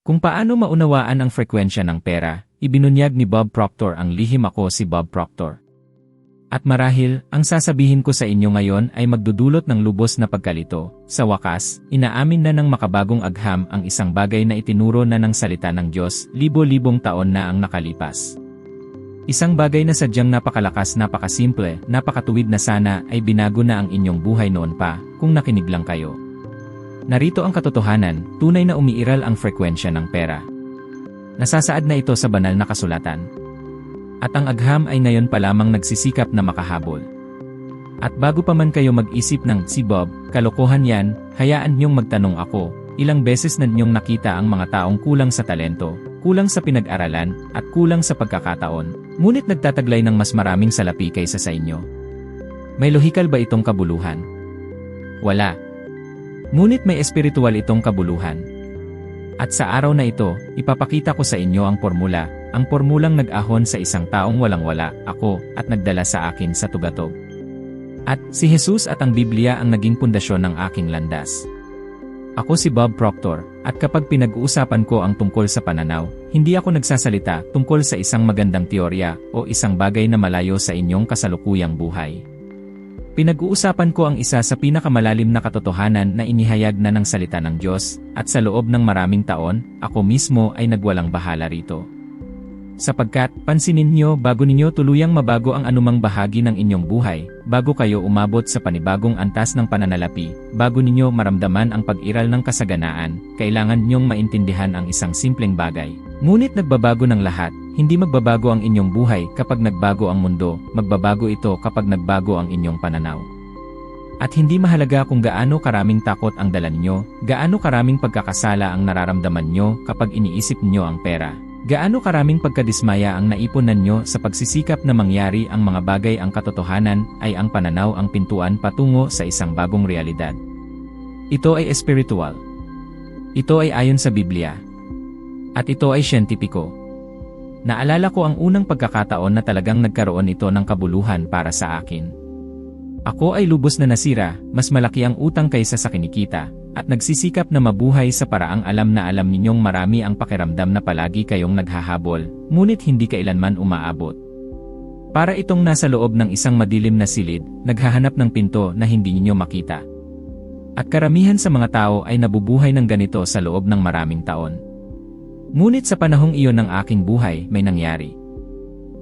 Kung paano maunawaan ang frekwensya ng pera, ibinunyag ni Bob Proctor ang lihim. Ako si Bob Proctor. At marahil, ang sasabihin ko sa inyo ngayon ay magdudulot ng lubos na pagkalito. Sa wakas, inaamin na ng makabagong agham ang isang bagay na itinuro na ng salita ng Diyos libo-libong taon na ang nakalipas. Isang bagay na sadyang napakalakas, napakasimple, napakatuwid na sana ay binago na ang inyong buhay noon pa, kung nakinig lang kayo. Narito ang katotohanan, tunay na umiiral ang frekwensya ng pera. Nasasaad na ito sa banal na kasulatan. At ang agham ay ngayon pa lamang nagsisikap na makahabol. At bago pa man kayo mag-isip ng, si Bob, kalokohan yan, hayaan niyong magtanong ako, ilang beses na niyong nakita ang mga taong kulang sa talento, kulang sa pinag-aralan, at kulang sa pagkakataon, ngunit nagtataglay ng mas maraming salapi kaysa sa inyo. May lohikal ba itong kabuluhan? Wala. Ngunit may espiritual itong kabuluhan. At sa araw na ito, ipapakita ko sa inyo ang formulang nag-ahon sa isang taong walang-wala, ako, at nagdala sa akin sa tugatog. At si Jesus at ang Biblia ang naging pundasyon ng aking landas. Ako si Bob Proctor, at kapag pinag-uusapan ko ang tungkol sa pananaw, hindi ako nagsasalita tungkol sa isang magandang teorya o isang bagay na malayo sa inyong kasalukuyang buhay. Pinag-uusapan ko ang isa sa pinakamalalim na katotohanan na inihayag na ng salita ng Diyos, at sa loob ng maraming taon, ako mismo ay nagwalang bahala rito. Sapagkat, pansinin niyo bago ninyo tuluyang mabago ang anumang bahagi ng inyong buhay, bago kayo umabot sa panibagong antas ng pananalapi, bago ninyo maramdaman ang pag-iral ng kasaganaan, kailangan ninyong maintindihan ang isang simpleng bagay. Ngunit nagbabago ng lahat, hindi magbabago ang inyong buhay kapag nagbago ang mundo, magbabago ito kapag nagbago ang inyong pananaw. At hindi mahalaga kung gaano karaming takot ang dala ninyo, gaano karaming pagkakasala ang nararamdaman nyo kapag iniisip nyo ang pera. Gaano karaming pagkadismaya ang naipunan nyo sa pagsisikap na mangyari ang mga bagay, ang katotohanan ay ang pananaw ang pintuan patungo sa isang bagong realidad. Ito ay espiritual. Ito ay ayon sa Biblia. At ito ay siyentipiko. Naalala ko ang unang pagkakataon na talagang nagkaroon ito ng kabuluhan para sa akin. Ako ay lubos na nasira, mas malaki ang utang kaysa sa kinikita, at nagsisikap na mabuhay sa paraang alam ninyong marami ang pakiramdam na palagi kayong naghahabol, ngunit hindi kailanman umaabot. Para itong nasa loob ng isang madilim na silid, naghahanap ng pinto na hindi ninyo makita. At karamihan sa mga tao ay nabubuhay ng ganito sa loob ng maraming taon. Ngunit sa panahong iyon ng aking buhay, may nangyari.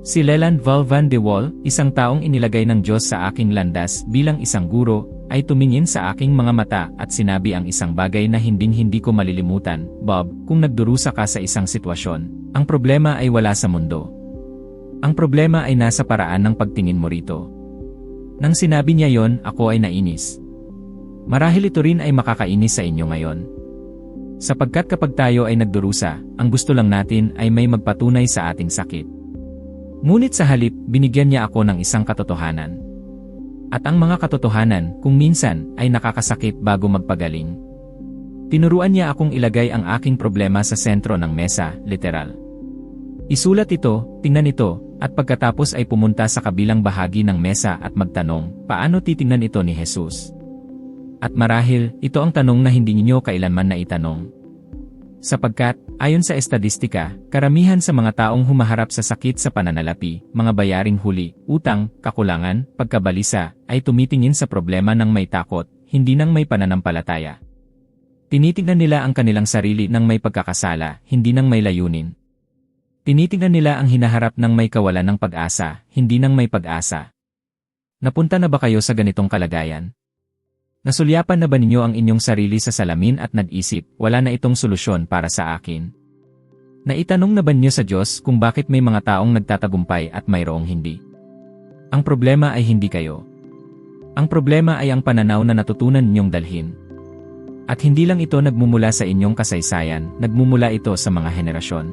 Si Leland Val Van de Waal, isang taong inilagay ng Diyos sa aking landas bilang isang guro, ay tumingin sa aking mga mata at sinabi ang isang bagay na hindi ko malilimutan, Bob, kung nagdurusa ka sa isang sitwasyon, ang problema ay wala sa mundo. Ang problema ay nasa paraan ng pagtingin mo rito. Nang sinabi niya yon, ako ay nainis. Marahil ito rin ay makakainis sa inyo ngayon. Sapagkat kapag tayo ay nagdurusa, ang gusto lang natin ay may magpatunay sa ating sakit. Ngunit sa halip, binigyan niya ako ng isang katotohanan. At ang mga katotohanan, kung minsan, ay nakakasakit bago magpagaling. Tinuruan niya akong ilagay ang aking problema sa sentro ng mesa, literal. Isulat ito, tingnan ito, at pagkatapos ay pumunta sa kabilang bahagi ng mesa at magtanong, paano titingnan ito ni Jesus? At marahil, ito ang tanong na hindi ninyo kailanman na itanong. Sapagkat, ayon sa estadistika, karamihan sa mga taong humaharap sa sakit sa pananalapi, mga bayaring huli, utang, kakulangan, pagkabalisa, ay tumitingin sa problema ng may takot, hindi ng may pananampalataya. Tinitingnan nila ang kanilang sarili ng may pagkakasala, hindi ng may layunin. Tinitingnan nila ang hinaharap ng may kawalan ng pag-asa, hindi ng may pag-asa. Napunta na ba kayo sa ganitong kalagayan? Nasulyapan na ba ninyo ang inyong sarili sa salamin at nag-isip, wala na itong solusyon para sa akin? Naitanong na ba niyo sa Diyos kung bakit may mga taong nagtatagumpay at mayroong hindi? Ang problema ay hindi kayo. Ang problema ay ang pananaw na natutunan ninyong dalhin. At hindi lang ito nagmumula sa inyong kasaysayan, nagmumula ito sa mga henerasyon.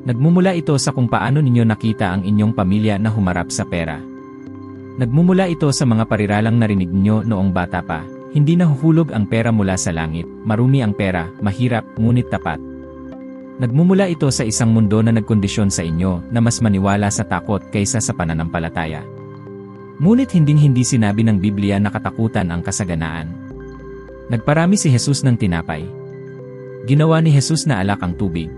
Nagmumula ito sa kung paano ninyo nakita ang inyong pamilya na humarap sa pera. Nagmumula ito sa mga pariralang narinig niyo noong bata pa, hindi nahuhulog ang pera mula sa langit, marumi ang pera, mahirap, ngunit tapat. Nagmumula ito sa isang mundo na nagkondisyon sa inyo na mas maniwala sa takot kaysa sa pananampalataya. Ngunit hindi sinabi ng Biblia na katakutan ang kasaganaan. Nagparami si Jesus ng tinapay. Ginawa ni Jesus na alak ang tubig.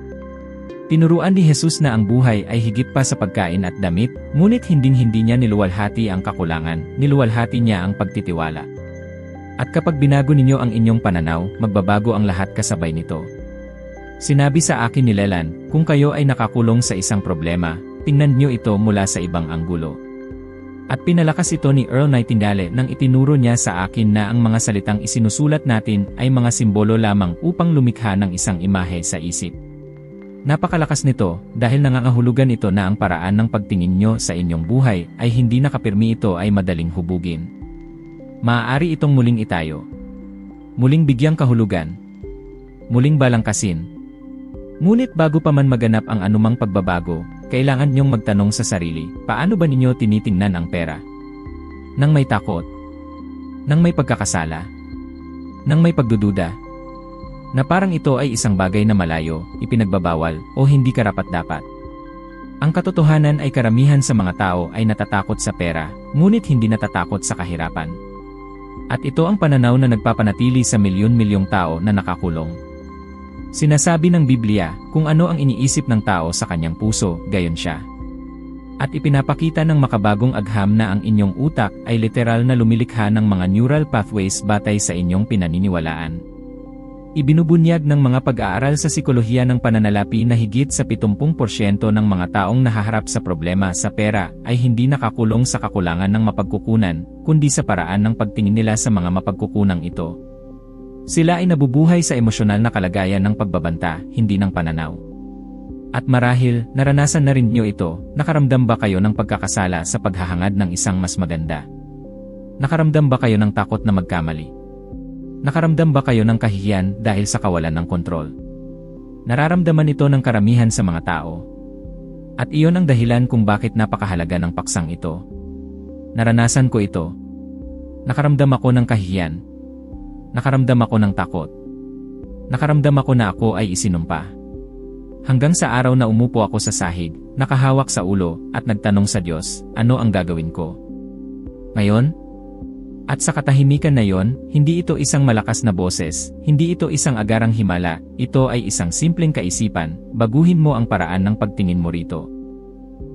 Tinuruan ni Jesus na ang buhay ay higit pa sa pagkain at damit, ngunit hinding-hindi niya niluwalhati ang kakulangan, niluwalhati niya ang pagtitiwala. At kapag binago ninyo ang inyong pananaw, magbabago ang lahat kasabay nito. Sinabi sa akin ni Leland, kung kayo ay nakakulong sa isang problema, tingnan niyo ito mula sa ibang anggulo. At pinalakas ito ni Earl Nightingale nang itinuro niya sa akin na ang mga salitang isinusulat natin ay mga simbolo lamang upang lumikha ng isang imahe sa isip. Napakalakas nito dahil nangangahulugan ito na ang paraan ng pagtingin nyo sa inyong buhay ay hindi nakapirmi, ito ay madaling hubugin. Maaari itong muling itayo. Muling bigyang kahulugan. Muling balangkasin. Ngunit bago pa man maganap ang anumang pagbabago, kailangan nyong magtanong sa sarili, paano ba ninyo tinitingnan ang pera? Nang may takot? Nang may pagkakasala? Nang may pagdududa? Na parang ito ay isang bagay na malayo, ipinagbabawal, o hindi karapat-dapat. Ang katotohanan ay karamihan sa mga tao ay natatakot sa pera, ngunit hindi natatakot sa kahirapan. At ito ang pananaw na nagpapanatili sa milyon-milyong tao na nakakulong. Sinasabi ng Biblia, kung ano ang iniisip ng tao sa kanyang puso, gayon siya. At ipinapakita ng makabagong agham na ang inyong utak ay literal na lumilikha ng mga neural pathways batay sa inyong pinaniniwalaan. Ibinubunyag ng mga pag-aaral sa sikolohiya ng pananalapi na higit sa 70% ng mga taong nahaharap sa problema sa pera ay hindi nakakulong sa kakulangan ng mapagkukunan, kundi sa paraan ng pagtingin nila sa mga mapagkukunang ito. Sila ay nabubuhay sa emosyonal na kalagayan ng pagbabanta, hindi ng pananaw. At marahil, naranasan na rin niyo ito, nakaramdam ba kayo ng pagkakasala sa paghahangad ng isang mas maganda? Nakaramdam ba kayo ng takot na magkamali? Nakaramdam ba kayo ng kahihiyan dahil sa kawalan ng kontrol? Nararamdaman ito ng karamihan sa mga tao. At iyon ang dahilan kung bakit napakahalaga ng paksang ito. Naranasan ko ito. Nakaramdam ako ng kahihiyan. Nakaramdam ako ng takot. Nakaramdam ako na ako ay isinumpa. Hanggang sa araw na umupo ako sa sahig, nakahawak sa ulo, at nagtanong sa Diyos, ano ang gagawin ko? Ngayon? At sa katahimikan na yon, hindi ito isang malakas na boses, hindi ito isang agarang himala, ito ay isang simpleng kaisipan, baguhin mo ang paraan ng pagtingin mo rito.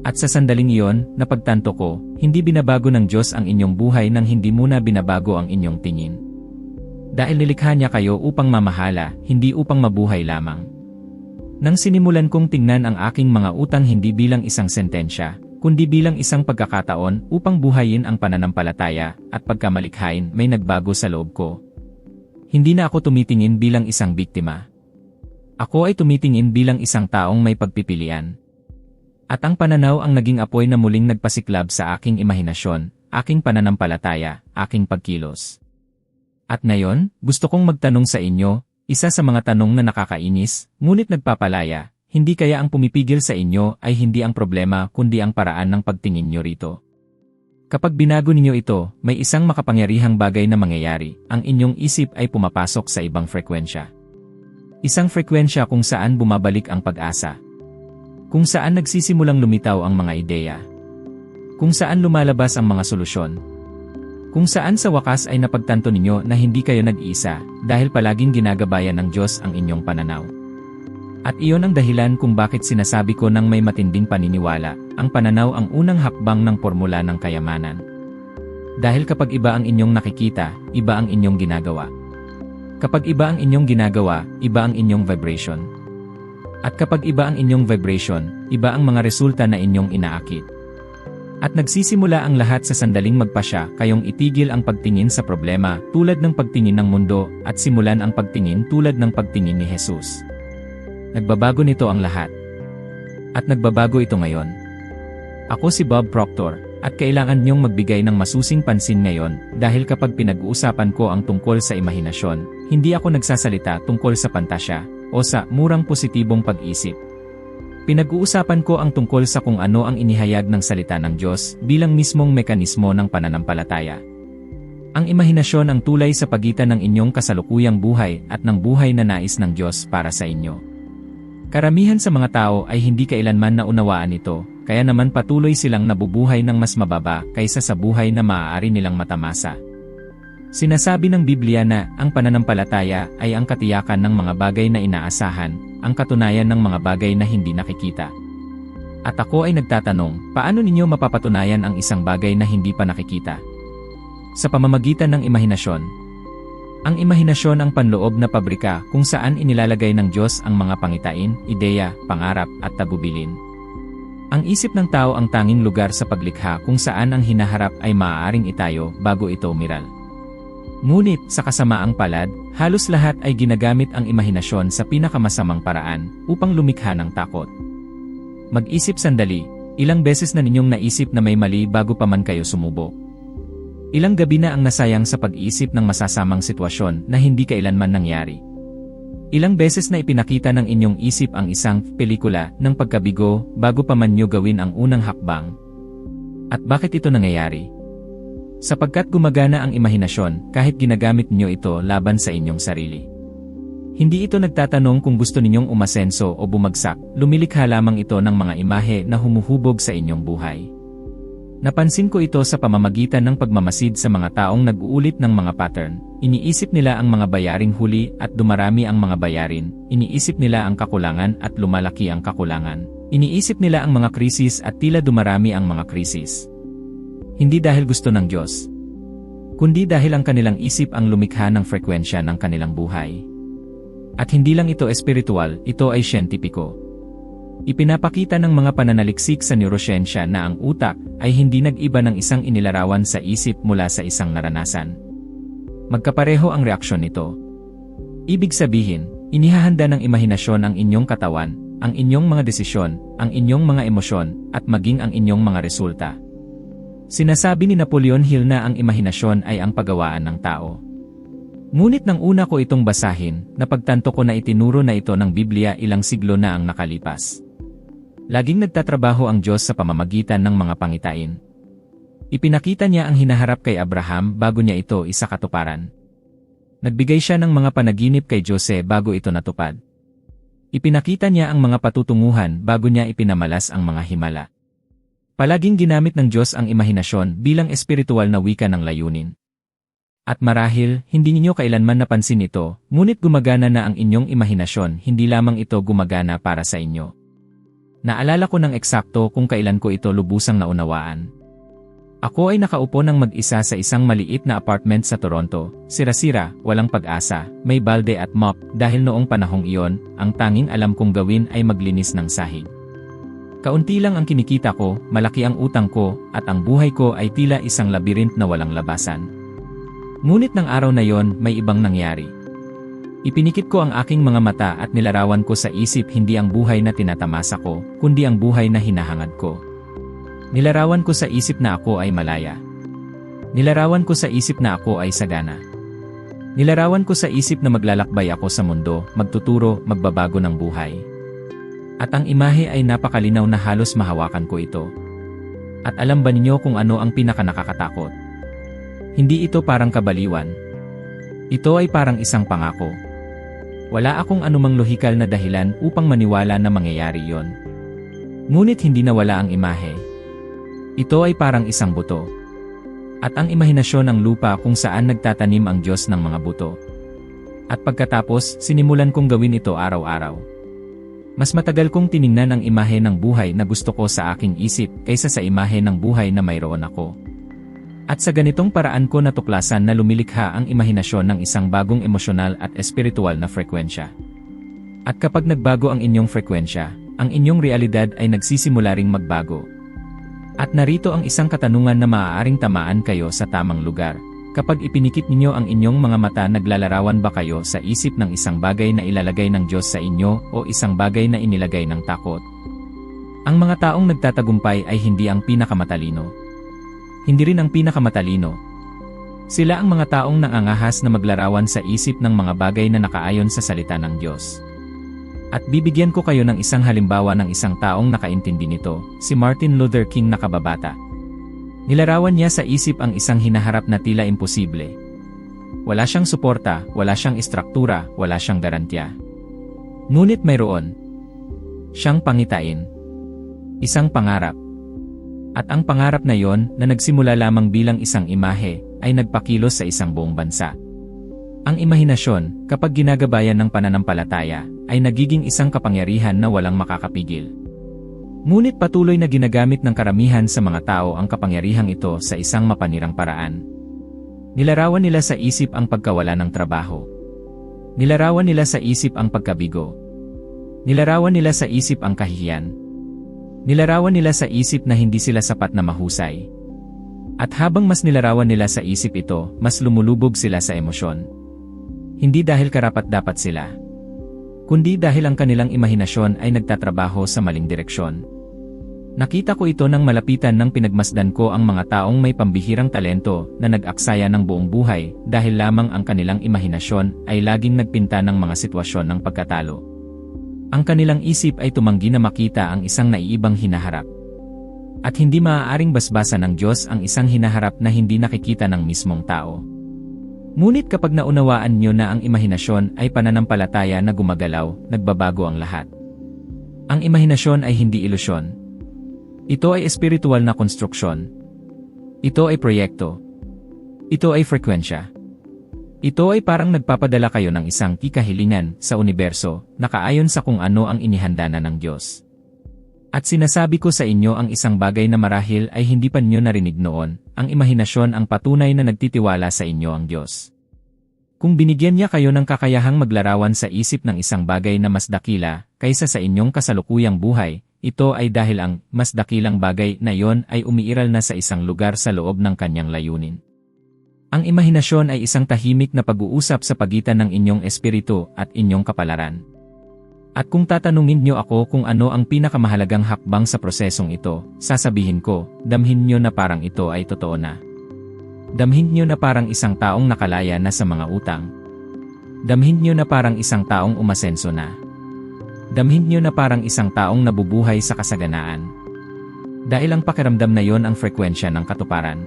At sa sandaling iyon, napagtanto ko, hindi binabago ng Diyos ang inyong buhay nang hindi muna binabago ang inyong tingin. Dahil nilikha niya kayo upang mamahala, hindi upang mabuhay lamang. Nang sinimulan kong tingnan ang aking mga utang hindi bilang isang sentensya, kundi bilang isang pagkakataon upang buhayin ang pananampalataya at pagkamalikhain, may nagbago sa loob ko. Hindi na ako tumitingin bilang isang biktima. Ako ay tumitingin bilang isang taong may pagpipilian. At ang pananaw ang naging apoy na muling nagpasiklab sa aking imahinasyon, aking pananampalataya, aking pagkilos. At ngayon, gusto kong magtanong sa inyo, isa sa mga tanong na nakakainis, ngunit nagpapalaya. Hindi kaya ang pumipigil sa inyo ay hindi ang problema kundi ang paraan ng pagtingin nyo rito. Kapag binago ninyo ito, may isang makapangyarihang bagay na mangyayari, ang inyong isip ay pumapasok sa ibang frekwensya. Isang frekwensya kung saan bumabalik ang pag-asa. Kung saan nagsisimulang lumitaw ang mga ideya. Kung saan lumalabas ang mga solusyon. Kung saan sa wakas ay napagtanto ninyo na hindi kayo nag-iisa dahil palaging ginagabayan ng Diyos ang inyong pananaw. At iyon ang dahilan kung bakit sinasabi ko ng may matinding paniniwala, ang pananaw ang unang hakbang ng formula ng kayamanan. Dahil kapag iba ang inyong nakikita, iba ang inyong ginagawa. Kapag iba ang inyong ginagawa, iba ang inyong vibration. At kapag iba ang inyong vibration, iba ang mga resulta na inyong inaakit. At nagsisimula ang lahat sa sandaling magpasya kayong itigil ang pagtingin sa problema tulad ng pagtingin ng mundo at simulan ang pagtingin tulad ng pagtingin ni Jesus. Nagbabago nito ang lahat. At nagbabago ito ngayon. Ako si Bob Proctor, at kailangan niyong magbigay ng masusing pansin ngayon dahil kapag pinag-uusapan ko ang tungkol sa imahinasyon, hindi ako nagsasalita tungkol sa pantasya o sa murang positibong pag-isip. Pinag-uusapan ko ang tungkol sa kung ano ang inihayag ng salita ng Diyos bilang mismong mekanismo ng pananampalataya. Ang imahinasyon ang tulay sa pagitan ng inyong kasalukuyang buhay at ng buhay na nais ng Diyos para sa inyo. Karamihan sa mga tao ay hindi kailanman naunawaan ito, kaya naman patuloy silang nabubuhay ng mas mababa kaysa sa buhay na maaari nilang matamasa. Sinasabi ng Biblia na ang pananampalataya ay ang katiyakan ng mga bagay na inaasahan, ang katunayan ng mga bagay na hindi nakikita. At ako ay nagtatanong, paano ninyo mapapatunayan ang isang bagay na hindi pa nakikita? Sa pamamagitan ng imahinasyon. Ang imahinasyon ang panloob na pabrika kung saan inilalagay ng Diyos ang mga pangitain, ideya, pangarap at tagubilin. Ang isip ng tao ang tanging lugar sa paglikha kung saan ang hinaharap ay maaaring itayo bago ito umiral. Ngunit, sa kasamaang palad, halos lahat ay ginagamit ang imahinasyon sa pinakamasamang paraan upang lumikha ng takot. Mag-isip sandali, ilang beses na ninyong naisip na may mali bago pa man kayo sumubok? Ilang gabi na ang nasayang sa pag-iisip ng masasamang sitwasyon na hindi kailanman nangyari? Ilang beses na ipinakita ng inyong isip ang isang pelikula ng pagkabigo bago pa man nyo gawin ang unang hakbang? At bakit ito nangyayari? Sapagkat gumagana ang imahinasyon kahit ginagamit niyo ito laban sa inyong sarili. Hindi ito nagtatanong kung gusto ninyong umasenso o bumagsak, lumilikha lamang ito ng mga imahe na humuhubog sa inyong buhay. Napansin ko ito sa pamamagitan ng pagmamasid sa mga taong nag-uulit ng mga pattern. Iniisip nila ang mga bayaring huli at dumarami ang mga bayarin, iniisip nila ang kakulangan at lumalaki ang kakulangan. Iniisip nila ang mga krisis at tila dumarami ang mga krisis. Hindi dahil gusto ng Diyos, kundi dahil ang kanilang isip ang lumikha ng frekwensya ng kanilang buhay. At hindi lang ito espiritual, ito ay siyentipiko. Ipinapakita ng mga pananaliksik sa neurosiyensya na ang utak ay hindi nag-iba ng isang inilarawan sa isip mula sa isang naranasan. Magkapareho ang reaksyon nito. Ibig sabihin, inihahanda ng imahinasyon ang inyong katawan, ang inyong mga desisyon, ang inyong mga emosyon, at maging ang inyong mga resulta. Sinasabi ni Napoleon Hill na ang imahinasyon ay ang paggawaan ng tao. Ngunit nang una ko itong basahin, napagtanto ko na itinuro na ito ng Biblia ilang siglo na ang nakalipas. Laging nagtatrabaho ang Diyos sa pamamagitan ng mga pangitain. Ipinakita niya ang hinaharap kay Abraham bago niya ito isakatuparan. Nagbigay siya ng mga panaginip kay Jose bago ito natupad. Ipinakita niya ang mga patutunguhan bago niya ipinamalas ang mga himala. Palaging ginamit ng Diyos ang imahinasyon bilang espiritual na wika ng layunin. At marahil, hindi ninyo kailanman napansin ito, ngunit gumagana na ang inyong imahinasyon, hindi lamang ito gumagana para sa inyo. Naalala ko ng eksakto kung kailan ko ito lubusang naunawaan. Ako ay nakaupo ng mag-isa sa isang maliit na apartment sa Toronto, sira-sira, walang pag-asa, may balde at mop, dahil noong panahong iyon, ang tanging alam kong gawin ay maglinis ng sahig. Kaunti lang ang kinikita ko, malaki ang utang ko, at ang buhay ko ay tila isang labirint na walang labasan. Ngunit ng araw na yon, may ibang nangyari. Ipinikit ko ang aking mga mata at nilarawan ko sa isip hindi ang buhay na tinatamasa ko, kundi ang buhay na hinahangad ko. Nilarawan ko sa isip na ako ay malaya. Nilarawan ko sa isip na ako ay sagana. Nilarawan ko sa isip na maglalakbay ako sa mundo, magtuturo, magbabago ng buhay. At ang imahe ay napakalinaw na halos mahawakan ko ito. At alam ba ninyo kung ano ang pinakanakakatakot? Hindi ito parang kabaliwan. Ito ay parang isang pangako. Wala akong anumang lohikal na dahilan upang maniwala na mangyayari yon. Ngunit hindi nawala ang imahe. Ito ay parang isang buto. At ang imahinasyon ng lupa kung saan nagtatanim ang Diyos ng mga buto. At pagkatapos, sinimulan kong gawin ito araw-araw. Mas matagal kong tiningnan ang imahe ng buhay na gusto ko sa aking isip kaysa sa imahe ng buhay na mayroon ako. At sa ganitong paraan ko natuklasan na lumilikha ang imahinasyon ng isang bagong emosyonal at espiritual na frekwensya. At kapag nagbago ang inyong frekwensya, ang inyong realidad ay nagsisimula ring magbago. At narito ang isang katanungan na maaaring tamaan kayo sa tamang lugar. Kapag ipinikit ninyo ang inyong mga mata, naglalarawan ba kayo sa isip ng isang bagay na ilalagay ng Diyos sa inyo o isang bagay na inilagay ng takot? Ang mga taong nagtatagumpay ay hindi ang pinakamatalino. Hindi rin ang pinakamatalino. Sila ang mga taong nangangahas na maglarawan sa isip ng mga bagay na nakaayon sa salita ng Diyos. At bibigyan ko kayo ng isang halimbawa ng isang taong nakaintindi nito, si Martin Luther King na kababata. Nilarawan niya sa isip ang isang hinaharap na tila imposible. Wala siyang suporta, wala siyang istruktura, wala siyang garantya. Ngunit mayroon siyang pangitain. Isang pangarap. At ang pangarap na yon na nagsimula lamang bilang isang imahe, ay nagpakilos sa isang buong bansa. Ang imahinasyon, kapag ginagabayan ng pananampalataya, ay nagiging isang kapangyarihan na walang makakapigil. Ngunit patuloy na ginagamit ng karamihan sa mga tao ang kapangyarihang ito sa isang mapanirang paraan. Nilarawan nila sa isip ang pagkawala ng trabaho. Nilarawan nila sa isip ang pagkabigo. Nilarawan nila sa isip ang kahihiyan. Nilarawan nila sa isip na hindi sila sapat na mahusay. At habang mas nilarawan nila sa isip ito, mas lumulubog sila sa emosyon. Hindi dahil karapat-dapat sila, kundi dahil ang kanilang imahinasyon ay nagtatrabaho sa maling direksyon. Nakita ko ito nang malapitan ng pinagmasdan ko ang mga taong may pambihirang talento na nag-aksaya ng buong buhay dahil lamang ang kanilang imahinasyon ay laging nagpinta ng mga sitwasyon ng pagkatalo. Ang kanilang isip ay tumanggi na makita ang isang naiibang hinaharap. At hindi maaaring basbasan ng Diyos ang isang hinaharap na hindi nakikita ng mismong tao. Ngunit kapag naunawaan nyo na ang imahinasyon ay pananampalataya na gumagalaw, nagbabago ang lahat. Ang imahinasyon ay hindi ilusyon. Ito ay espiritual na konstruksyon. Ito ay proyekto. Ito ay frekwensya. Ito ay parang nagpapadala kayo ng isang kikahilingan sa universo na kaayon sa kung ano ang inihanda na ng Diyos. At sinasabi ko sa inyo ang isang bagay na marahil ay hindi pa niyo narinig noon, ang imahinasyon ang patunay na nagtitiwala sa inyo ang Diyos. Kung binigyan niya kayo ng kakayahang maglarawan sa isip ng isang bagay na mas dakila kaysa sa inyong kasalukuyang buhay, ito ay dahil ang mas dakilang bagay na yon ay umiiral na sa isang lugar sa loob ng kanyang layunin. Ang imahinasyon ay isang tahimik na pag-uusap sa pagitan ng inyong espiritu at inyong kapalaran. At kung tatanungin niyo ako kung ano ang pinakamahalagang hakbang sa prosesong ito, sasabihin ko, damhin niyo na parang ito ay totoo na. Damhin niyo na parang isang taong nakalaya na sa mga utang. Damhin niyo na parang isang taong umasenso na. Damhin niyo na parang isang taong nabubuhay sa kasaganaan. Dahil ang pakiramdam na yon ang frekwensya ng katuparan.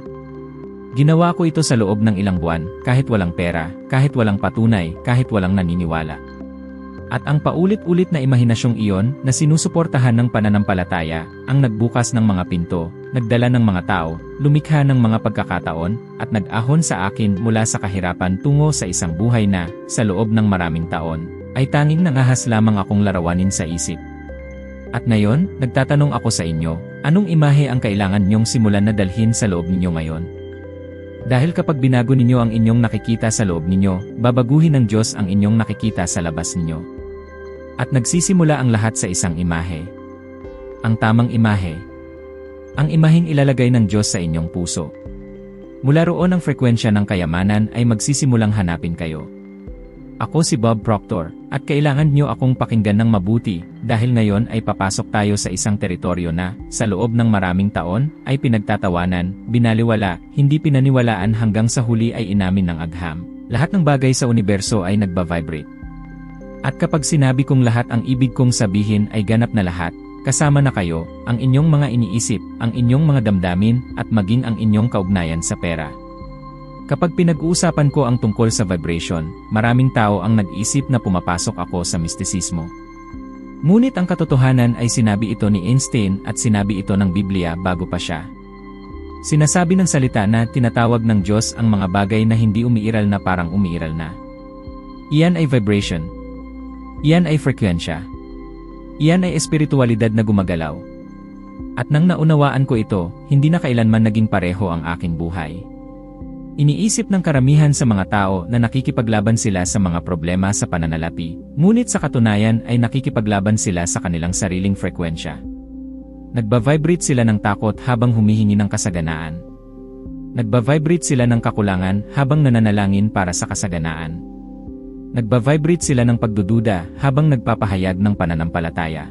Ginawa ko ito sa loob ng ilang buwan, kahit walang pera, kahit walang patunay, kahit walang naniniwala. At ang paulit-ulit na imahinasyong iyon na sinusuportahan ng pananampalataya, ang nagbukas ng mga pinto, nagdala ng mga tao, lumikha ng mga pagkakataon, at nag-ahon sa akin mula sa kahirapan tungo sa isang buhay na, sa loob ng maraming taon, ay tanging nangahas lamang akong larawanin sa isip. At ngayon, nagtatanong ako sa inyo, anong imahe ang kailangan niyong simulan na dalhin sa loob ninyo ngayon? Dahil kapag binago ninyo ang inyong nakikita sa loob ninyo, babaguhin ng Diyos ang inyong nakikita sa labas ninyo. At nagsisimula ang lahat sa isang imahe. Ang tamang imahe. Ang imaheng ilalagay ng Diyos sa inyong puso. Mula roon ang frekwensya ng kayamanan ay magsisimulang hanapin kayo. Ako si Bob Proctor, at kailangan nyo akong pakinggan ng mabuti, dahil ngayon ay papasok tayo sa isang teritoryo na, sa loob ng maraming taon, ay pinagtatawanan, binaliwala, hindi pinaniwalaan hanggang sa huli ay inamin ng agham. Lahat ng bagay sa universo ay nagba-vibrate. At kapag sinabi kong lahat ang ibig kong sabihin ay ganap na lahat, kasama na kayo, ang inyong mga iniisip, ang inyong mga damdamin, at maging ang inyong kaugnayan sa pera. Kapag pinag-uusapan ko ang tungkol sa vibration, maraming tao ang nag-isip na pumapasok ako sa mistisismo. Ngunit ang katotohanan ay sinabi ito ni Einstein at sinabi ito ng Biblia bago pa siya. Sinasabi ng salita na tinatawag ng Diyos ang mga bagay na hindi umiiral na parang umiiral na. Iyan ay vibration. Iyan ay frekwensya. Iyan ay espiritualidad na gumagalaw. At nang naunawaan ko ito, hindi na kailanman naging pareho ang aking buhay. Iniisip ng karamihan sa mga tao na nakikipaglaban sila sa mga problema sa pananalapi, ngunit sa katunayan ay nakikipaglaban sila sa kanilang sariling frekwensya. Nagba-vibrate sila ng takot habang humihingi ng kasaganaan. Nagba-vibrate sila ng kakulangan habang nananalangin para sa kasaganaan. Nagba-vibrate sila ng pagdududa habang nagpapahayag ng pananampalataya.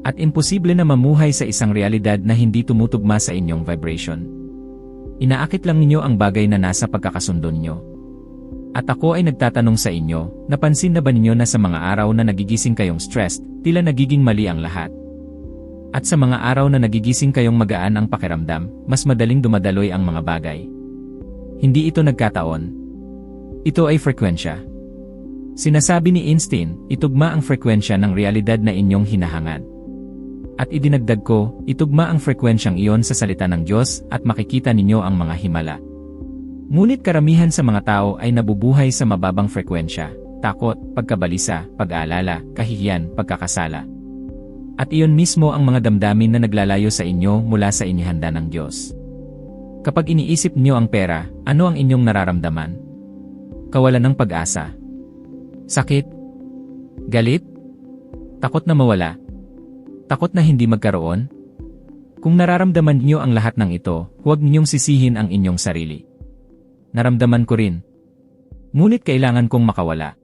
At imposible na mamuhay sa isang realidad na hindi tumutugma sa inyong vibration. Inaakit lang ninyo ang bagay na nasa pagkakasundo ninyo. At ako ay nagtatanong sa inyo, napansin na ba ninyo na sa mga araw na nagigising kayong stressed, tila nagiging mali ang lahat? At sa mga araw na nagigising kayong magaan ang pakiramdam, mas madaling dumadaloy ang mga bagay. Hindi ito nagkataon. Ito ay frekwensya. Sinasabi ni Einstein, itugma ang frekwensya ng realidad na inyong hinahangad. At idinagdag ko, itugma ang frekwensyang iyon sa salita ng Diyos at makikita ninyo ang mga himala. Ngunit karamihan sa mga tao ay nabubuhay sa mababang frekwensya, takot, pagkabalisa, pag-aalala, kahihiyan, pagkakasala. At iyon mismo ang mga damdamin na naglalayo sa inyo mula sa inihanda ng Diyos. Kapag iniisip niyo ang pera, ano ang inyong nararamdaman? Kawalan ng pag-asa. Sakit? Galit? Takot na mawala? Takot na hindi magkaroon? Kung nararamdaman niyo ang lahat ng ito, huwag ninyong sisihin ang inyong sarili. Naramdaman ko rin. Ngunit kailangan kong makawala.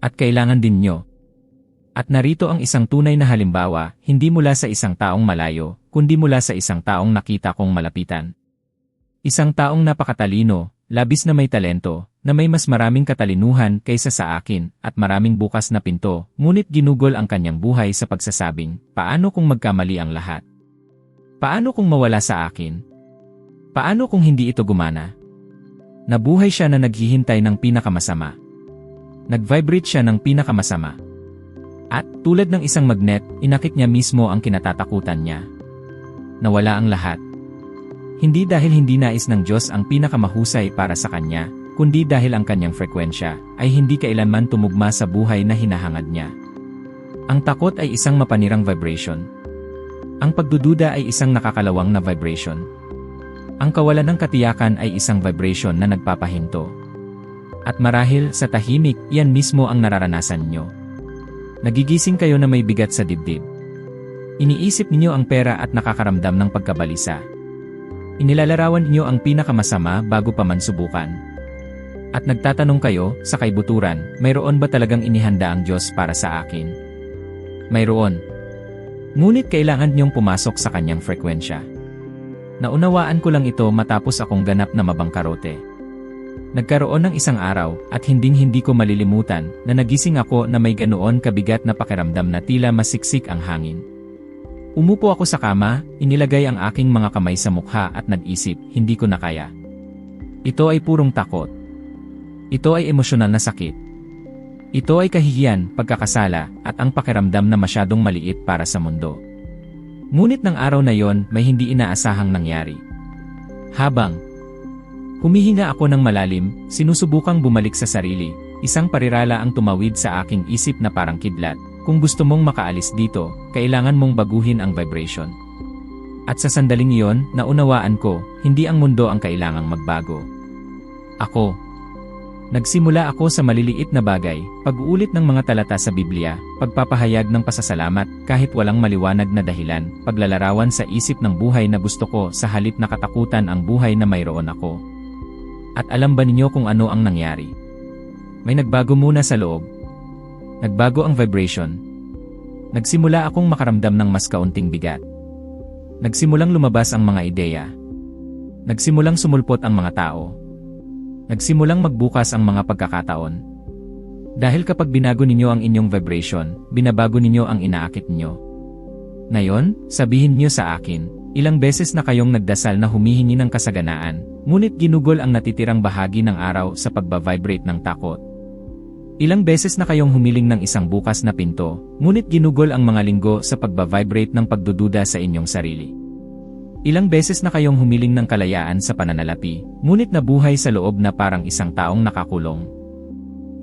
At kailangan din nyo. At narito ang isang tunay na halimbawa, hindi mula sa isang taong malayo, kundi mula sa isang taong nakita kong malapitan. Isang taong napakatalino, labis na may talento, na may mas maraming katalinuhan kaysa sa akin, at maraming bukas na pinto, ngunit ginugol ang kanyang buhay sa pagsasabing, paano kung magkamali ang lahat? Paano kung mawala sa akin? Paano kung hindi ito gumana? Nabuhay siya na naghihintay ng pinakamasama. Nag-vibrate siya ng pinakamasama. At, tulad ng isang magnet, inakit niya mismo ang kinatatakutan niya. Nawala ang lahat. Hindi dahil hindi nais ng Diyos ang pinakamahusay para sa kanya, kundi dahil ang kanyang frekwensya ay hindi kailanman tumugma sa buhay na hinahangad niya. Ang takot ay isang mapanirang vibration. Ang pagdududa ay isang nakakalawang na vibration. Ang kawalan ng katiyakan ay isang vibration na nagpapahinto. At marahil sa tahimik, yan mismo ang nararanasan niyo. Nagigising kayo na may bigat sa dibdib. Iniisip niyo ang pera at nakakaramdam ng pagkabalisa. Inilalarawan niyo ang pinakamasama bago pa man subukan. At nagtatanong kayo, sa kaibuturan, mayroon ba talagang inihanda ang Diyos para sa akin? Mayroon. Ngunit kailangan niyong pumasok sa kanyang frekwensya. Naunawaan ko lang ito matapos akong ganap na mabangkarote. Nagkaroon ng isang araw, at hinding-hindi ko malilimutan, na nagising ako na may ganoon kabigat na pakiramdam na tila masiksik ang hangin. Umupo ako sa kama, inilagay ang aking mga kamay sa mukha at nag-isip, hindi ko na kaya. Ito ay purong takot. Ito ay emosyonal na sakit. Ito ay kahihiyan, pagkakasala, at ang pakiramdam na masyadong maliit para sa mundo. Ngunit ng araw na yon, may hindi inaasahang nangyari. Habang humihinga ako ng malalim, sinusubukang bumalik sa sarili, isang parirala ang tumawid sa aking isip na parang kidlat. Kung gusto mong makaalis dito, kailangan mong baguhin ang vibration. At sa sandaling iyon, naunawaan ko, hindi ang mundo ang kailangang magbago. Ako. Nagsimula ako sa maliliit na bagay, pag-uulit ng mga talata sa Biblia, pagpapahayag ng pasasalamat kahit walang maliwanag na dahilan, paglalarawan sa isip ng buhay na gusto ko sa halip na katakutan ang buhay na mayroon ako. At alam ba ninyo kung ano ang nangyari? May nagbago muna sa loob. Nagbago ang vibration. Nagsimula akong makaramdam ng mas kaunting bigat. Nagsimulang lumabas ang mga ideya. Nagsimulang sumulpot ang mga tao. Nagsimulang magbukas ang mga pagkakataon. Dahil kapag binago ninyo ang inyong vibration, binabago ninyo ang inaakit ninyo. Ngayon, sabihin niyo sa akin, ilang beses na kayong nagdasal na humihingi ng kasaganaan, ngunit ginugol ang natitirang bahagi ng araw sa pagba-vibrate ng takot. Ilang beses na kayong humiling ng isang bukas na pinto, ngunit ginugol ang mga linggo sa pagba-vibrate ng pagdududa sa inyong sarili. Ilang beses na kayong humiling ng kalayaan sa pananalapi, ngunit nabuhay sa loob na parang isang taong nakakulong.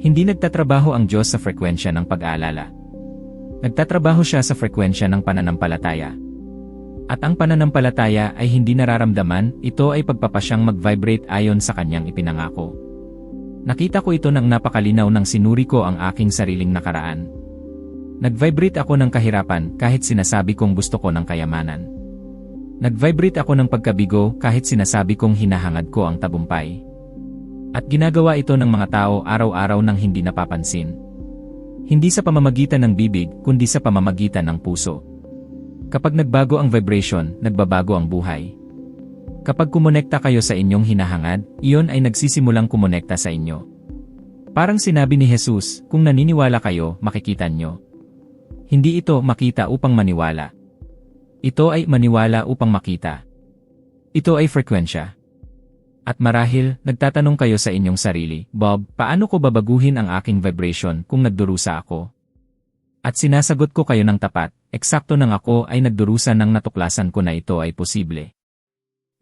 Hindi nagtatrabaho ang Diyos sa frekwensya ng pag-aalala. Nagtatrabaho siya sa frekwensya ng pananampalataya. At ang pananampalataya ay hindi nararamdaman, ito ay pagpapasyang mag-vibrate ayon sa kanyang ipinangako. Nakita ko ito nang napakalinaw nang sinuri ko ang aking sariling nakaraan. Nag-vibrate ako ng kahirapan kahit sinasabi kong gusto ko ng kayamanan. Nag-vibrate ako ng pagkabigo kahit sinasabi kong hinahangad ko ang tagumpay. At ginagawa ito ng mga tao araw-araw nang hindi napapansin. Hindi sa pamamagitan ng bibig, kundi sa pamamagitan ng puso. Kapag nagbago ang vibration, nagbabago ang buhay. Kapag kumonekta kayo sa inyong hinahangad, iyon ay nagsisimulang kumonekta sa inyo. Parang sinabi ni Jesus, kung naniniwala kayo, makikita nyo. Hindi ito makita upang maniwala. Ito ay maniwala upang makita. Ito ay frekwensya. At marahil, nagtatanong kayo sa inyong sarili, Bob, paano ko babaguhin ang aking vibration kung nagdurusa ako? At sinasagot ko kayo ng tapat, eksakto nang ako ay nagdurusa nang natuklasan ko na ito ay posible.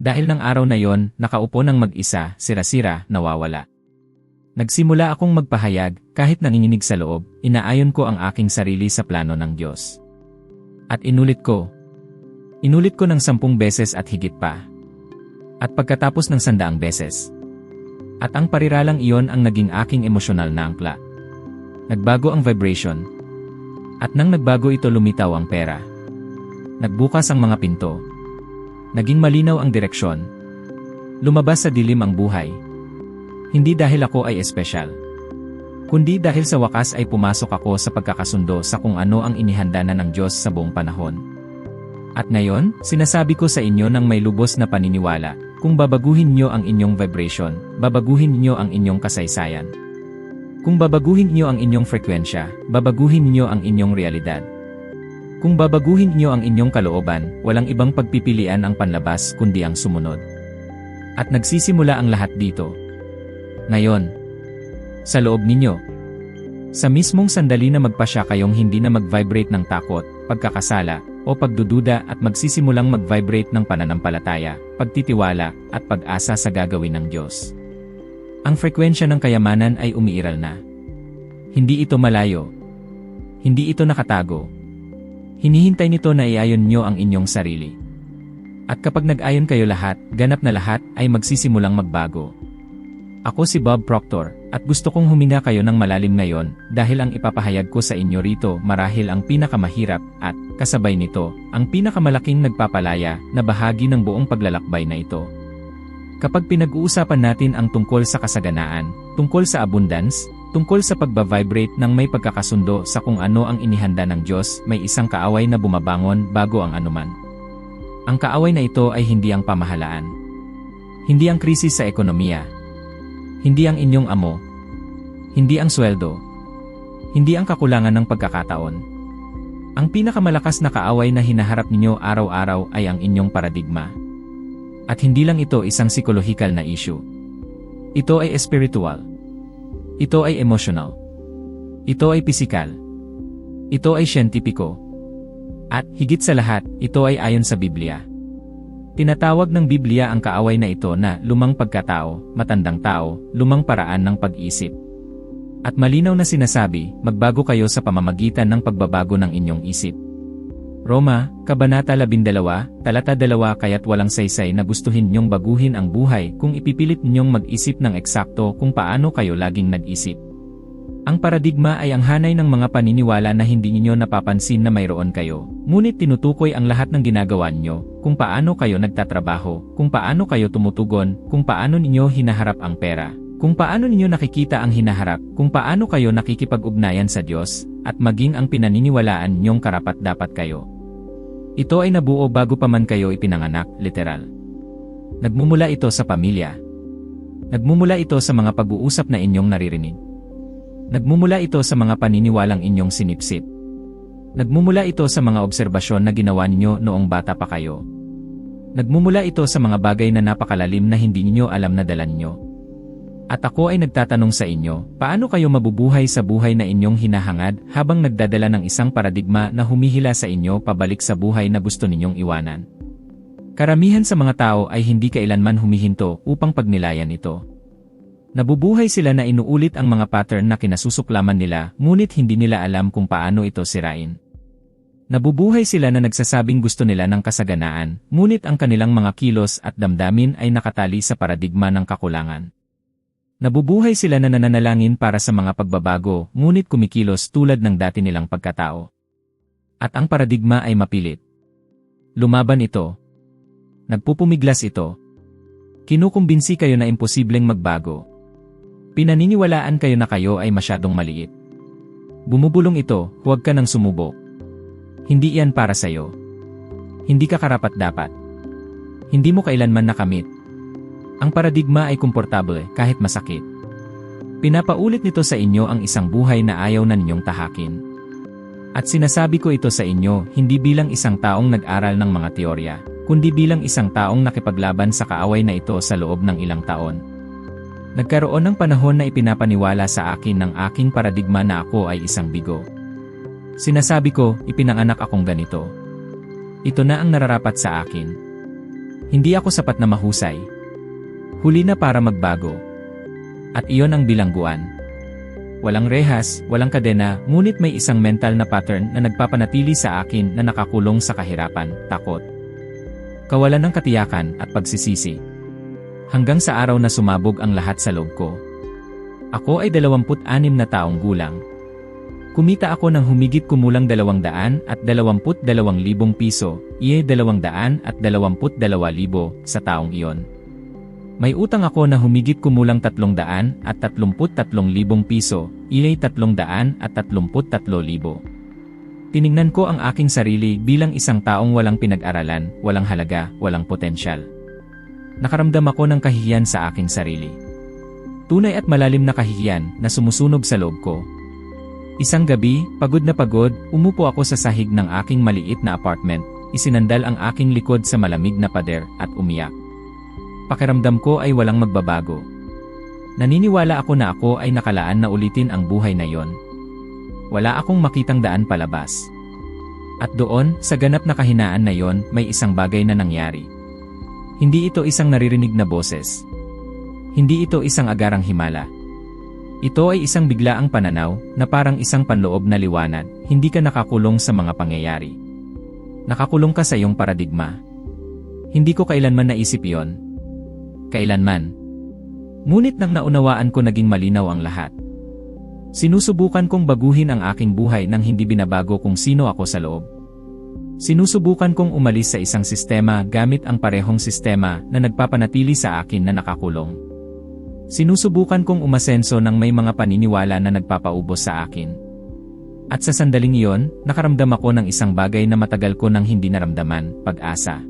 Dahil ng araw na yon, nakaupo ng mag-isa, sira-sira, nawawala. Nagsimula akong magpahayag, kahit nanginginig sa loob, inaayon ko ang aking sarili sa plano ng Diyos. At inulit ko. Inulit ko ng 10 beses at higit pa. At pagkatapos ng 100 beses. At ang pariralang iyon ang naging aking emosyonal na angkla. Nagbago ang vibration. At nang nagbago ito, lumitaw ang pera. Nagbukas ang mga pinto. Naging malinaw ang direksyon. Lumabas sa dilim ang buhay. Hindi dahil ako ay espesyal. Kundi dahil sa wakas ay pumasok ako sa pagkakasundo sa kung ano ang inihanda na ng Diyos sa buong panahon. At ngayon, sinasabi ko sa inyo ng may lubos na paniniwala, kung babaguhin niyo ang inyong vibration, babaguhin niyo ang inyong kasaysayan. Kung babaguhin niyo ang inyong frekwensya, babaguhin niyo ang inyong realidad. Kung babaguhin niyo ang inyong kalooban, walang ibang pagpipilian ang panlabas kundi ang sumunod. At nagsisimula ang lahat dito. Ngayon, sa loob ninyo. Sa mismong sandali na magpasya kayong hindi na mag-vibrate ng takot, pagkakasala, o pagdududa at magsisimulang mag-vibrate ng pananampalataya, pagtitiwala, at pag-asa sa gagawin ng Diyos. Ang frekwensya ng kayamanan ay umiiral na. Hindi ito malayo. Hindi ito nakatago. Hinihintay nito na iayon nyo ang inyong sarili. At kapag nag-ayon kayo lahat, ganap na lahat ay magsisimulang magbago. Ako si Bob Proctor, at gusto kong huminga kayo ng malalim ngayon dahil ang ipapahayag ko sa inyo rito marahil ang pinakamahirap at, kasabay nito, ang pinakamalaking nagpapalaya na bahagi ng buong paglalakbay na ito. Kapag pinag-uusapan natin ang tungkol sa kasaganaan, tungkol sa abundance, tungkol sa pagbavibrate ng may pagkakasundo sa kung ano ang inihanda ng Diyos, may isang kaaway na bumabangon bago ang anuman. Ang kaaway na ito ay hindi ang pamahalaan. Hindi ang krisis sa ekonomiya. Hindi ang inyong amo. Hindi ang sweldo. Hindi ang kakulangan ng pagkakataon. Ang pinakamalakas na kaaway na hinaharap ninyo araw-araw ay ang inyong paradigma. At hindi lang ito isang psikolohikal na issue. Ito ay espiritual. Ito ay emotional. Ito ay pisikal. Ito ay siyentipiko. At, higit sa lahat, ito ay ayon sa Biblia. Tinatawag ng Biblia ang kaaway na ito na lumang pagkatao, matandang tao, lumang paraan ng pag-isip. At malinaw na sinasabi, magbago kayo sa pamamagitan ng pagbabago ng inyong isip. Roma, Kabanata 12, Talata 2. Kaya't walang saysay na gustuhin ninyong baguhin ang buhay kung ipipilit ninyong mag-isip ng eksakto kung paano kayo laging nag-isip. Ang paradigma ay ang hanay ng mga paniniwala na hindi ninyo napapansin na mayroon kayo, ngunit tinutukoy ang lahat ng ginagawa ninyo, kung paano kayo nagtatrabaho, kung paano kayo tumutugon, kung paano ninyo hinaharap ang pera, kung paano ninyo nakikita ang hinaharap, kung paano kayo nakikipag-ugnayan sa Diyos, at maging ang pinaniniwalaan ninyong karapat-dapat kayo. Ito ay nabuo bago pa man kayo ipinanganak, literal. Nagmumula ito sa pamilya. Nagmumula ito sa mga pag-uusap na inyong naririnig. Nagmumula ito sa mga paniniwalang inyong sinipsip. Nagmumula ito sa mga obserbasyon na ginawa ninyo noong bata pa kayo. Nagmumula ito sa mga bagay na napakalalim na hindi ninyo alam na dala ninyo. At ako ay nagtatanong sa inyo, paano kayo mabubuhay sa buhay na inyong hinahangad habang nagdadala ng isang paradigma na humihila sa inyo pabalik sa buhay na gusto ninyong iwanan? Karamihan sa mga tao ay hindi kailanman humihinto upang pagnilayan ito. Nabubuhay sila na inuulit ang mga pattern na kinasusuklaman nila, ngunit hindi nila alam kung paano ito sirain. Nabubuhay sila na nagsasabing gusto nila ng kasaganaan, ngunit ang kanilang mga kilos at damdamin ay nakatali sa paradigma ng kakulangan. Nabubuhay sila na nananalangin para sa mga pagbabago, ngunit kumikilos tulad ng dati nilang pagkatao. At ang paradigma ay mapilit. Lumaban ito. Nagpupumiglas ito. Kinukumbinsi kayo na imposibleng magbago. Pinaniniwalaan kayo na kayo ay masyadong maliit. Bumubulong ito, huwag ka nang sumubok. Hindi iyan para sa'yo. Hindi ka karapat-dapat. Hindi mo kailanman nakamit. Ang paradigma ay komportable kahit masakit. Pinapaulit nito sa inyo ang isang buhay na ayaw na ninyong tahakin. At sinasabi ko ito sa inyo hindi bilang isang taong nag-aral ng mga teorya, kundi bilang isang taong nakipaglaban sa kaaway na ito sa loob ng ilang taon. Nagkaroon ng panahon na ipinapaniwala sa akin ng aking paradigma na ako ay isang bigo. Sinasabi ko, ipinanganak akong ganito. Ito na ang nararapat sa akin. Hindi ako sapat na mahusay. Huli na para magbago. At iyon ang bilangguan. Walang rehas, walang kadena, ngunit may isang mental na pattern na nagpapanatili sa akin na nakakulong sa kahirapan, takot, kawalan ng katiyakan at pagsisisi. Hanggang sa araw na sumabog ang lahat sa loob ko. Ako ay 26 na taong gulang. Kumita ako ng humigit kumulang 222,000 piso, iye 222,000 sa taong iyon. May utang ako na humigit kumulang 333,000 piso, iye 333,000. Tiningnan ko ang aking sarili bilang isang taong walang pinag-aralan, walang halaga, walang potensyal. Nakaramdam ako ng kahihiyan sa aking sarili. Tunay at malalim na kahihiyan na sumusunog sa loob ko. Isang gabi, pagod na pagod, umupo ako sa sahig ng aking maliit na apartment, isinandal ang aking likod sa malamig na pader at umiyak. Pakiramdam ko ay walang magbabago. Naniniwala ako na ako ay nakalaan na ulitin ang buhay na yon. Wala akong makitang daan palabas. At doon, sa ganap na kahinaan na yon, may isang bagay na nangyari. Hindi ito isang naririnig na boses. Hindi ito isang agarang himala. Ito ay isang biglaang pananaw na parang isang panloob na liwanag, hindi ka nakakulong sa mga pangyayari. Nakakulong ka sa iyong paradigma. Hindi ko kailanman naisip yon. Kailanman. Ngunit nang naunawaan ko naging malinaw ang lahat. Sinusubukan kong baguhin ang aking buhay nang hindi binabago kung sino ako sa loob. Sinusubukan kong umalis sa isang sistema gamit ang parehong sistema na nagpapanatili sa akin na nakakulong. Sinusubukan kong umasenso ng may mga paniniwala na nagpapaubos sa akin. At sa sandaling iyon, nakaramdam ako ng isang bagay na matagal ko nang hindi naramdaman, pag-asa.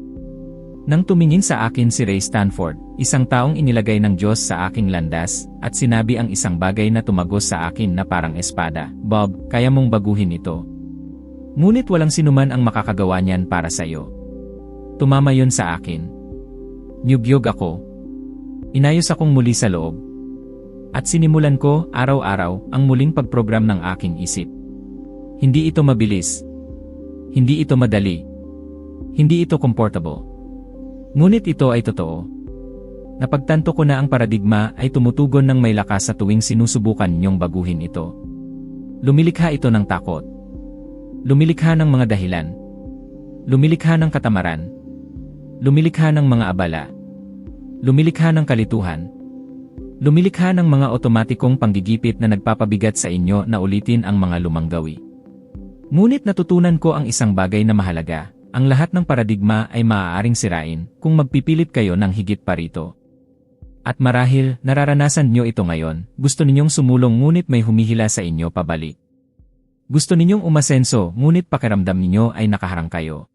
Nang tumingin sa akin si Ray Stanford, isang taong inilagay ng Diyos sa aking landas, at sinabi ang isang bagay na tumagos sa akin na parang espada, "Bob, kaya mong baguhin ito. Ngunit walang sinuman ang makakagawa niyan para sa iyo." Tumama yon sa akin. Niyugyog ako. Inayos akong muli sa loob. At sinimulan ko, araw-araw, ang muling pagprogram ng aking isip. Hindi ito mabilis. Hindi ito madali. Hindi ito comfortable. Ngunit ito ay totoo. Napagtanto ko na ang paradigma ay tumutugon ng may lakas sa tuwing sinusubukan niyong baguhin ito. Lumilikha ito ng takot. Lumilikha ng mga dahilan. Lumilikha ng katamaran. Lumilikha ng mga abala. Lumilikha ng kalituhan. Lumilikha ng mga otomatikong panggigipit na nagpapabigat sa inyo na ulitin ang mga lumang gawi. Ngunit natutunan ko ang isang bagay na mahalaga. Ang lahat ng paradigma ay maaaring sirain kung magpipilit kayo ng higit pa rito. At marahil, nararanasan nyo ito ngayon, gusto ninyong sumulong ngunit may humihila sa inyo pabalik. Gusto ninyong umasenso ngunit pakiramdam ninyo ay nakaharang kayo.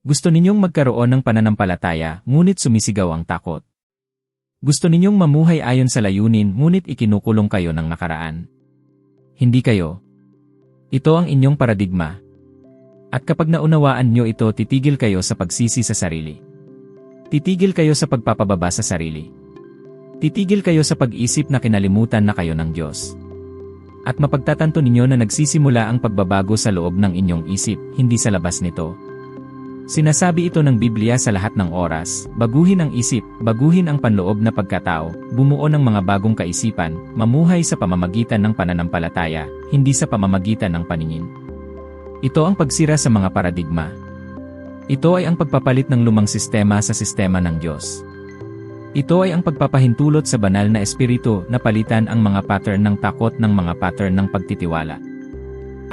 Gusto ninyong magkaroon ng pananampalataya ngunit sumisigaw ang takot. Gusto ninyong mamuhay ayon sa layunin ngunit ikinukulong kayo ng nakaraan. Hindi kayo. Ito ang inyong paradigma. At kapag naunawaan nyo ito, titigil kayo sa pagsisi sa sarili. Titigil kayo sa pagpapababa sa sarili. Titigil kayo sa pag-isip na kinalimutan na kayo ng Diyos. At mapagtatanto ninyo na nagsisimula ang pagbabago sa loob ng inyong isip, hindi sa labas nito. Sinasabi ito ng Biblia sa lahat ng oras, baguhin ang isip, baguhin ang panloob na pagkatao, bumuo ng mga bagong kaisipan, mamuhay sa pamamagitan ng pananampalataya, hindi sa pamamagitan ng paningin. Ito ang pagsira sa mga paradigma. Ito ay ang pagpapalit ng lumang sistema sa sistema ng Diyos. Ito ay ang pagpapahintulot sa banal na espiritu na palitan ang mga pattern ng takot ng mga pattern ng pagtitiwala.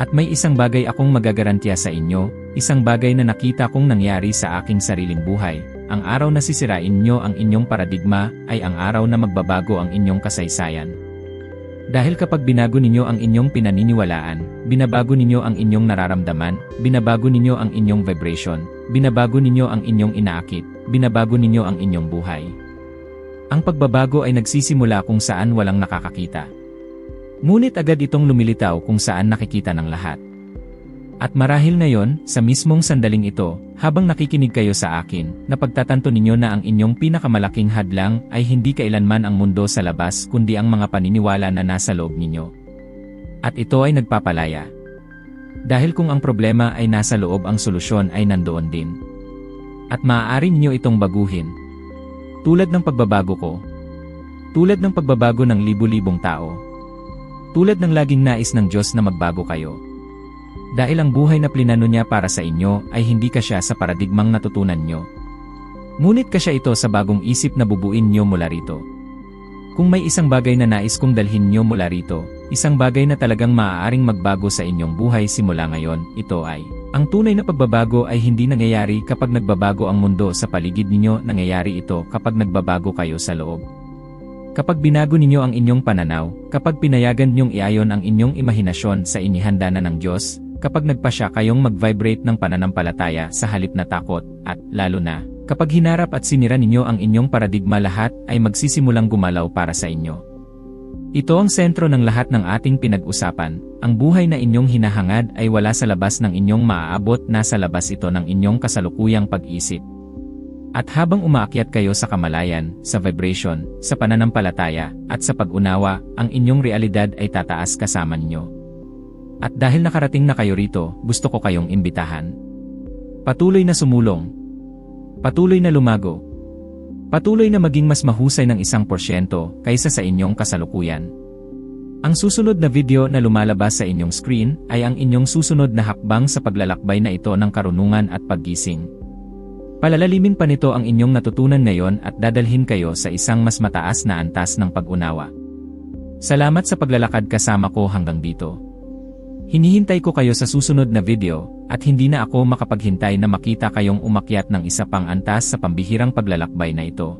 At may isang bagay akong magagarantiya sa inyo, isang bagay na nakita kong nangyari sa aking sariling buhay. Ang araw na sisirain nyo ang inyong paradigma ay ang araw na magbabago ang inyong kasaysayan. Dahil kapag binago ninyo ang inyong pinaniniwalaan, binabago ninyo ang inyong nararamdaman, binabago ninyo ang inyong vibration, binabago ninyo ang inyong inaakit, binabago ninyo ang inyong buhay. Ang pagbabago ay nagsisimula kung saan walang nakakakita. Ngunit agad itong lumilitaw kung saan nakikita ng lahat. At marahil ngayon, sa mismong sandaling ito, habang nakikinig kayo sa akin, napagtatanto ninyo na ang inyong pinakamalaking hadlang ay hindi kailanman ang mundo sa labas kundi ang mga paniniwala na nasa loob ninyo. At ito ay nagpapalaya. Dahil kung ang problema ay nasa loob, ang solusyon ay nandoon din. At maaari ninyo itong baguhin. Tulad ng pagbabago ko. Tulad ng pagbabago ng libu-libong tao. Tulad ng laging nais ng Diyos na magbago kayo. Dahil ang buhay na plinano niya para sa inyo ay hindi kasya sa paradigmang natutunan nyo. Ngunit kasya ito sa bagong isip na bubuin nyo mula rito. Kung may isang bagay na nais kong dalhin nyo mula rito, isang bagay na talagang maaaring magbago sa inyong buhay simula ngayon, ito ay, ang tunay na pagbabago ay hindi nangyayari kapag nagbabago ang mundo sa paligid ninyo, nangyayari ito kapag nagbabago kayo sa loob. Kapag binago ninyo ang inyong pananaw, kapag pinayagan ninyong iayon ang inyong imahinasyon sa inihanda na ng Diyos, kapag nagpasya kayong mag-vibrate ng pananampalataya sa halip na takot, at, lalo na, kapag hinarap at sinira ninyo ang inyong paradigma, lahat ay magsisimulang gumalaw para sa inyo. Ito ang sentro ng lahat ng ating pinag-usapan. Ang buhay na inyong hinahangad ay wala sa labas ng inyong maaabot, nasa labas ito ng inyong kasalukuyang pag-isip. At habang umaakyat kayo sa kamalayan, sa vibration, sa pananampalataya, at sa pag-unawa, ang inyong realidad ay tataas kasama ninyo. At dahil nakarating na kayo rito, gusto ko kayong imbitahan. Patuloy na sumulong. Patuloy na lumago. Patuloy na maging mas mahusay ng 1% kaysa sa inyong kasalukuyan. Ang susunod na video na lumalabas sa inyong screen ay ang inyong susunod na hakbang sa paglalakbay na ito ng karunungan at paggising. Palalalimin pa nito ang inyong natutunan ngayon at dadalhin kayo sa isang mas mataas na antas ng pag-unawa. Salamat sa paglalakad kasama ko hanggang dito. Hinihintay ko kayo sa susunod na video, at hindi na ako makapaghintay na makita kayong umakyat ng isa pang antas sa pambihirang paglalakbay na ito.